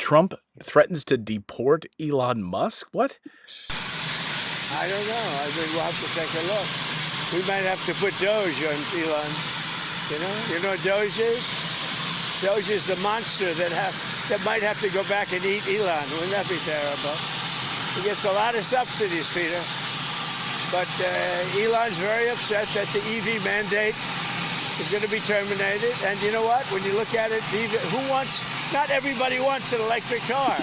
Trump threatens to deport Elon Musk? What? I don't know. I think we'll have to take a look. We might have to put Doge on Elon. You know what Doge is? Doge is the monster that might have to go back and eat Elon. Wouldn't that be terrible? He gets a lot of subsidies, Peter. But Elon's very upset that the EV mandate is going to be terminated. And you know what? When you look at it, not everybody wants an electric car.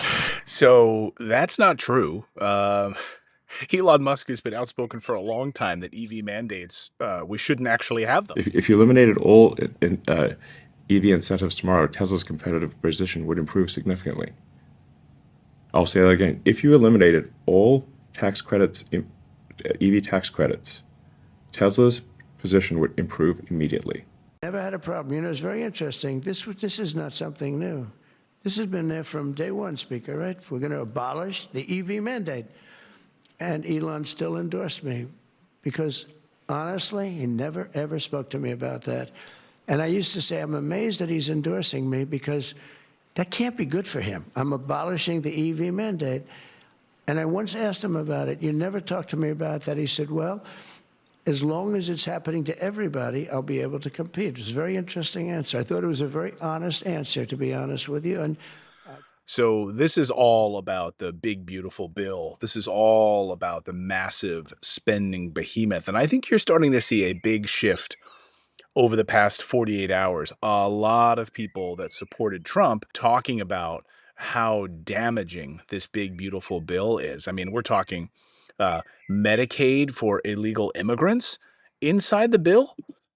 So that's not true. Elon Musk has been outspoken for a long time that EV mandates, we shouldn't actually have them. If you eliminated all EV incentives tomorrow, Tesla's competitive position would improve significantly. I'll say that again. If you eliminated all tax credits, EV tax credits, Tesla's position would improve immediately. Never had a problem. You know, it's very interesting. This is not something new. This has been there from day one, Speaker, right? We're going to abolish the EV mandate. And Elon still endorsed me because, honestly, he never, ever spoke to me about that. And I used to say, I'm amazed that he's endorsing me because that can't be good for him. I'm abolishing the EV mandate. And I once asked him about it. You never talked to me about that. He said, well, as long as it's happening to everybody, I'll be able to compete. It was a very interesting answer. I thought it was a very honest answer, to be honest with you. And so this is all about the big, beautiful bill. This is all about the massive spending behemoth. And I think you're starting to see a big shift over the past 48 hours. A lot of people that supported Trump talking about how damaging this big, beautiful bill is. I mean, we're talking Medicaid for illegal immigrants inside the bill.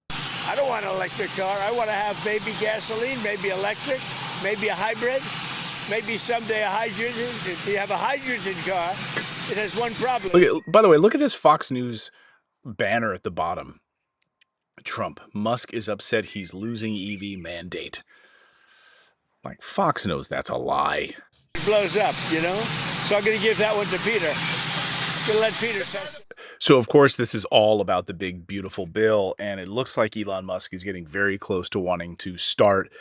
I don't want an electric car. I want to have maybe gasoline, maybe electric, maybe a hybrid. Maybe someday a hydrogen. If you have a hydrogen car, it has one problem. By the way, look at this Fox News banner at the bottom. Trump, Musk is upset he's losing EV mandate. Like, Fox knows that's a lie. It blows up, you know? So I'm going to give that one to Peter. I'm going to let Peter say. So, of course, this is all about the big, beautiful bill. And it looks like Elon Musk is getting very close to wanting to start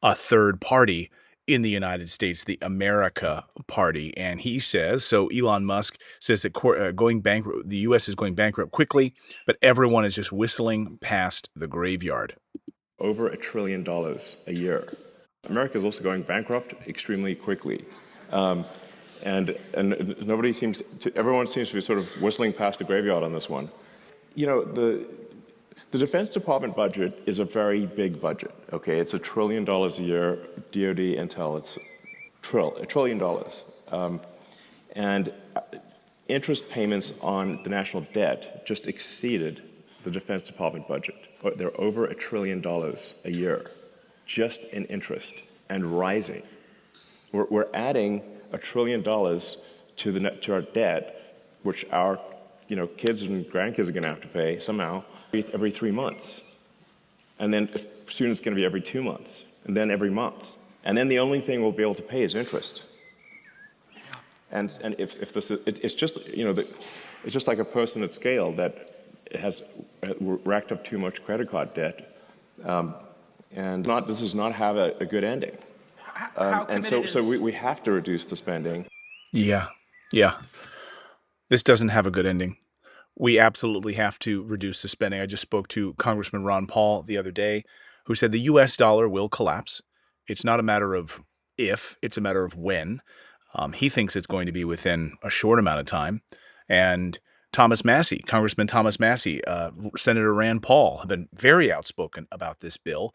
a third party in the United States, the America Party. And he says, so Elon Musk says that the U.S. is going bankrupt quickly, but everyone is just whistling past the graveyard. Over $1 trillion a year. America is also going bankrupt extremely quickly. And everyone seems to be sort of whistling past the graveyard on this one. You know, the Defense Department budget is a very big budget, okay? It's $1 trillion a year, DOD, Intel, it's $1 trillion. And interest payments on the national debt just exceeded the Defense Department budget. They're over $1 trillion a year, just in interest, and rising. We're adding $1 trillion to our debt, which our kids and grandkids are going to have to pay somehow every 3 months. And then soon it's going to be every 2 months, and then every month. And then the only thing we'll be able to pay is interest. And if this is, it's just, it's just like a person at scale that has racked up too much credit card debt. And this does not have a good ending. And so we have to reduce the spending. Yeah. This doesn't have a good ending. We absolutely have to reduce the spending. I just spoke to Congressman Ron Paul the other day, who said the U.S. dollar will collapse. It's not a matter of if, it's a matter of when. He thinks it's going to be within a short amount of time. And Congressman Thomas Massey, Senator Rand Paul have been very outspoken about this bill,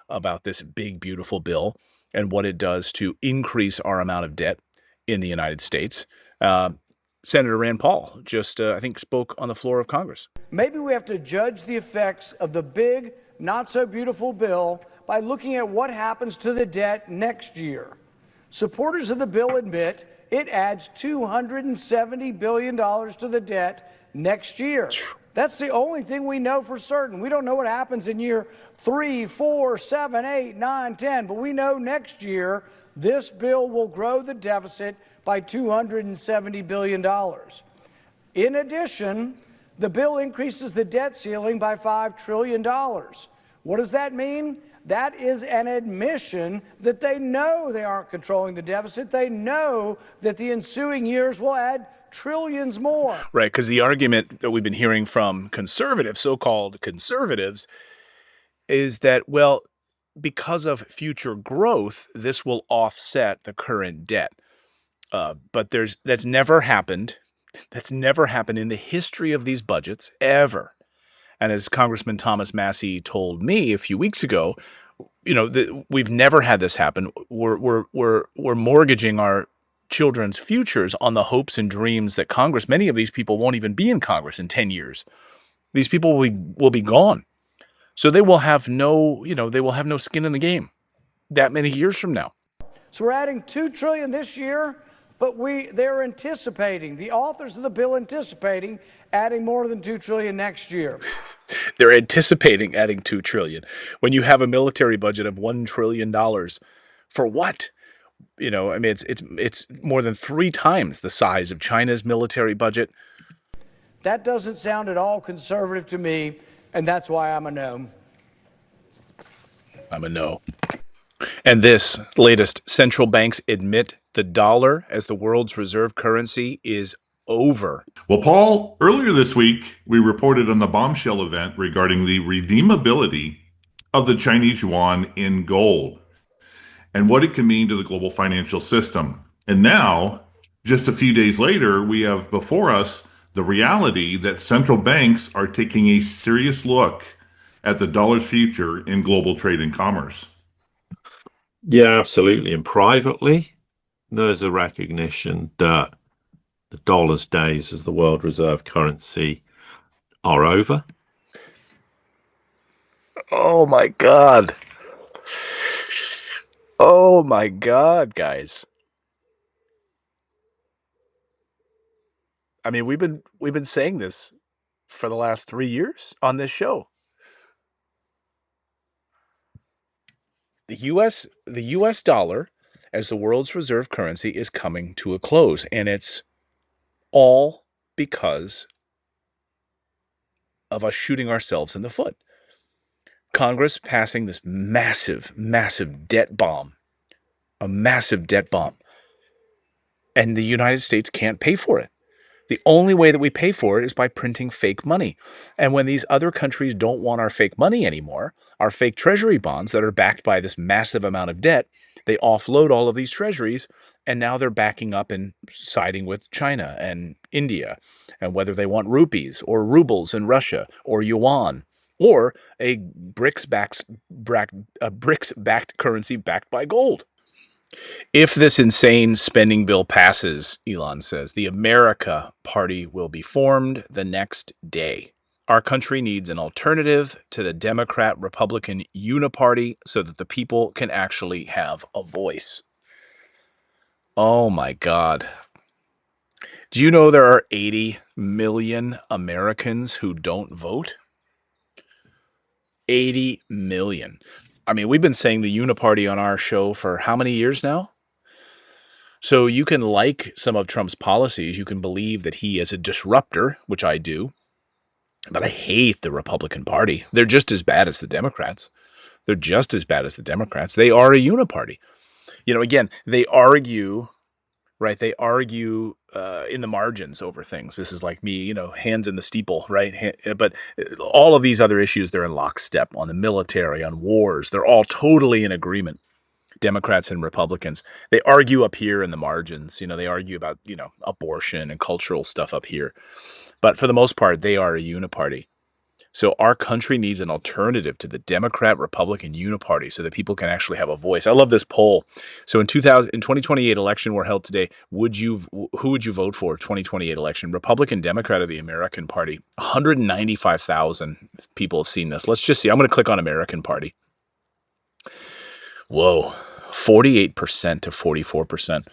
about this big, beautiful bill, and what it does to increase our amount of debt in the United States. Senator Rand Paul just, I think, spoke on the floor of Congress. Maybe we have to judge the effects of the big, not-so-beautiful bill by looking at what happens to the debt next year. Supporters of the bill admit it adds $270 billion to the debt next year. That's the only thing we know for certain. We don't know what happens in year 3, 4, 7, 8, 9, 10, but we know next year this bill will grow the deficit by $270 billion. In addition, the bill increases the debt ceiling by $5 trillion. What does that mean? That is an admission that they know they aren't controlling the deficit. They know that the ensuing years will add trillions more. Right, because the argument that we've been hearing from conservatives, so-called conservatives, is that, well, because of future growth, this will offset the current debt. But that's never happened. That's never happened in the history of these budgets, ever. And as Congressman Thomas Massie told me a few weeks ago, we've never had this happen. We're mortgaging our children's futures on the hopes and dreams that many of these people won't even be in Congress in 10 years. These people will be gone. So they will have no skin in the game that many years from now. So we're adding $2 trillion this year, but they're anticipating, the authors of the bill anticipating adding more than $2 trillion next year. They're anticipating adding $2 trillion. When you have a military budget of $1 trillion, for what? It's more than 3 times the size of China's military budget. That doesn't sound at all conservative to me, and that's why I'm a no. I'm a no. And this latest, central banks admit the dollar as the world's reserve currency is over. Well, Paul, earlier this week, we reported on the bombshell event regarding the redeemability of the Chinese yuan in gold and what it can mean to the global financial system. And now, just a few days later, we have before us the reality that central banks are taking a serious look at the dollar's future in global trade and commerce. Yeah, absolutely. And privately, there's a recognition that the dollar's days as the world reserve currency are over. Oh my God. Oh my God, guys. I mean, we've been saying this for the last 3 years on this show. The US dollar as the world's reserve currency is coming to a close, and it's all because of us shooting ourselves in the foot. Congress passing this massive, massive debt bomb, a massive debt bomb, and the United States can't pay for it. The only way that we pay for it is by printing fake money. And when these other countries don't want our fake money anymore, our fake treasury bonds that are backed by this massive amount of debt, they offload all of these treasuries, and now they're backing up and siding with China and India, and whether they want rupees or rubles in Russia or yuan or a BRICS-backed currency backed by gold. If this insane spending bill passes, Elon says, the America Party will be formed the next day. Our country needs an alternative to the Democrat-Republican uniparty so that the people can actually have a voice. Oh my God. Do you know there are 80 million Americans who don't vote? 80 million. I mean, we've been saying the uniparty on our show for how many years now? So you can like some of Trump's policies. You can believe that he is a disruptor, which I do. But I hate the Republican Party. They're just as bad as the Democrats. They're just as bad as the Democrats. They are a uniparty. Again, they argue, right? They argue in the margins over things. This is like me, hands in the steeple, right? But all of these other issues, they're in lockstep on the military, on wars. They're all totally in agreement. Democrats and Republicans. They argue up here in the margins. They argue about, abortion and cultural stuff up here. But for the most part, they are a uniparty. So our country needs an alternative to the Democrat-Republican uniparty so that people can actually have a voice. I love this poll. So in 2028 election were held today, who would you vote for 2028 election? Republican, Democrat, or the American Party? 195,000 people have seen this. Let's just see. I'm going to click on American Party. Whoa, 48% to 44%.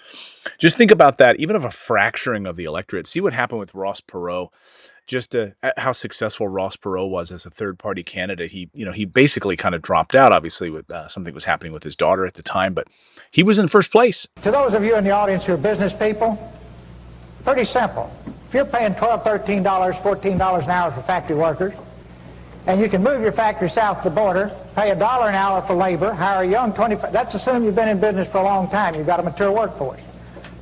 Just think about that, even of a fracturing of the electorate. See what happened with Ross Perot. Just how successful Ross Perot was as a third-party candidate. He basically kind of dropped out, obviously, with something was happening with his daughter at the time, but he was in first place. To those of you in the audience who are business people, pretty simple. If you're paying $12, $13, $14 an hour for factory workers, and you can move your factory south of the border, pay $1 an hour for labor, hire a young 25, that's assuming you've been in business for a long time, you've got a mature workforce.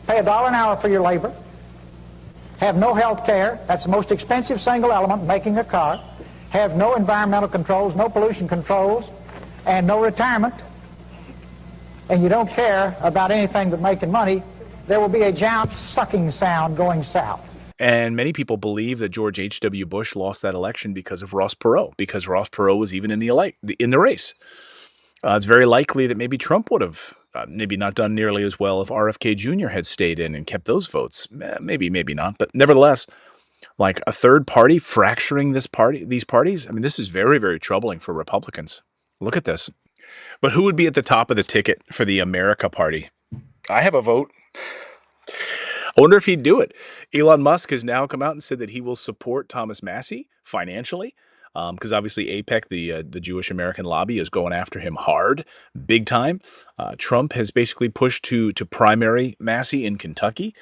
Pay $1 an hour for your labor, have no health care, that's the most expensive single element making a car, have no environmental controls, no pollution controls, and no retirement, and you don't care about anything but making money, there will be a giant sucking sound going south. And many people believe that George H.W. Bush lost that election because of Ross Perot, because Ross Perot was even in the race. It's very likely that maybe Trump would have maybe not done nearly as well if RFK Jr. had stayed in and kept those votes. Maybe not. But nevertheless, like a third party fracturing these parties, I mean, this is very, very troubling for Republicans. Look at this. But who would be at the top of the ticket for the America Party? I have a vote. I wonder if he'd do it. Elon Musk has now come out and said that he will support Thomas Massie financially, because obviously AIPAC, the Jewish American lobby, is going after him hard, big time. Trump has basically pushed to primary Massie in Kentucky.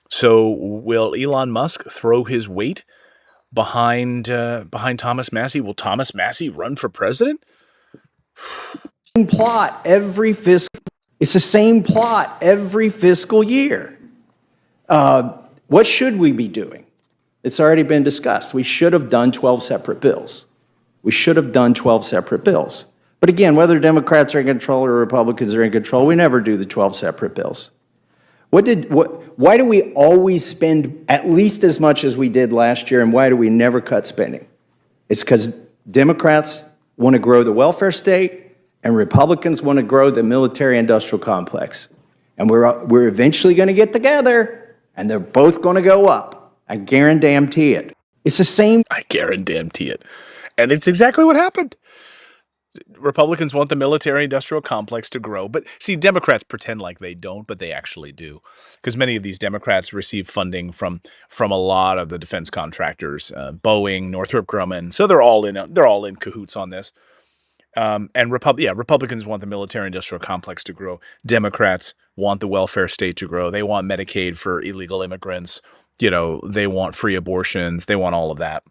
So will Elon Musk throw his weight behind Thomas Massie? Will Thomas Massie run for president? Plot every fiscal. It's the same plot every fiscal year. What should we be doing? It's already been discussed. We should have done 12 separate bills. We should have done 12 separate bills. But again, whether Democrats are in control or Republicans are in control, we never do the 12 separate bills. Why do we always spend at least as much as we did last year, and why do we never cut spending? It's because Democrats want to grow the welfare state, and Republicans want to grow the military-industrial complex. And we're eventually going to get together, and they're both going to go up. I guarantee it. It's the same. I guarantee it. And it's exactly what happened. Republicans want the military-industrial complex to grow. But see, Democrats pretend like they don't, but they actually do. Because many of these Democrats receive funding from a lot of the defense contractors, Boeing, Northrop Grumman. So they're all in cahoots on this. And Republicans want the military-industrial complex to grow. Democrats want the welfare state to grow. They want Medicaid for illegal immigrants. They want free abortions. They want all of that.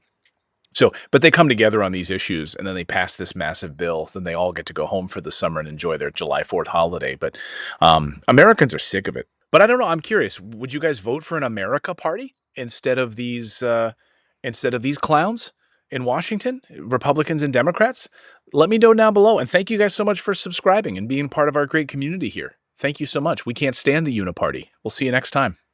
So, but they come together on these issues, and then they pass this massive bill. Then they all get to go home for the summer and enjoy their July 4th holiday. But Americans are sick of it. But I don't know. I'm curious. Would you guys vote for an America Party instead of these clowns in Washington, Republicans and Democrats? Let me know down below. And thank you guys so much for subscribing and being part of our great community here. Thank you so much. We can't stand the Uniparty. We'll see you next time.